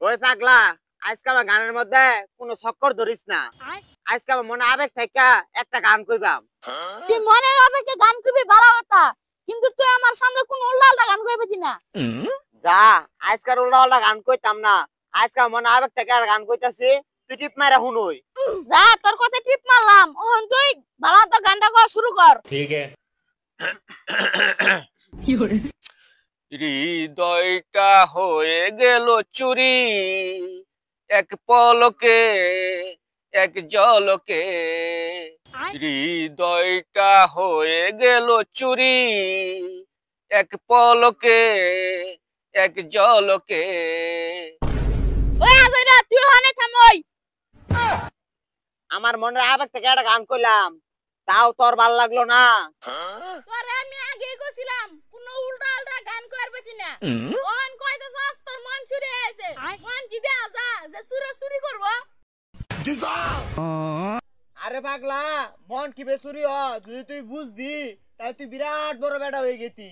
ওই পাগলা, আজকে আমার গানের মধ্যে কোনো চক্কর ধরিস না। আজকে আমার মনে আবেগ থেকে একটা গান কইবাম। তুই মনে আবেগে গান কইবি ভালো কথা, কিন্তু তুই আমার সামনে কোন উল্টা গান কইবি না। যা, আজকাল উল্টা গান কইতাম না। আজকে আমার মনে আবেগ থেকে একটা গান কইতাছি, তুই টিপ মারা শুনই। যা, তোর কথা টিপ মারলাম, ওহন তুই ভালো তো গানটা করা শুরু কর। ঠিক আছে। হৃদয়টা হয়ে গেল চুরি, এক পলকে এক জলকে। হৃদয়টা হয়ে গেল চুরি, এক পলকে এক জলকে। ওই আজইরা তুই হনে থামই। আমার মনে আবেগ থেকে একটা গান কইলাম, তাও তোর ভাল লাগলো না। তোরে আমি আগে কইছিলাম কোন উল্টা গান কইরবি না। ওহন কইতাছস তোর মন চুরি হইছে, মন কি দে আজা যে চুরি করব। আরে পাগলা, মন কি বেসুরি হ, যদি তুই বুঝদি তাহলে তুই বিরাট বড় বেটা হয়ে গেতি।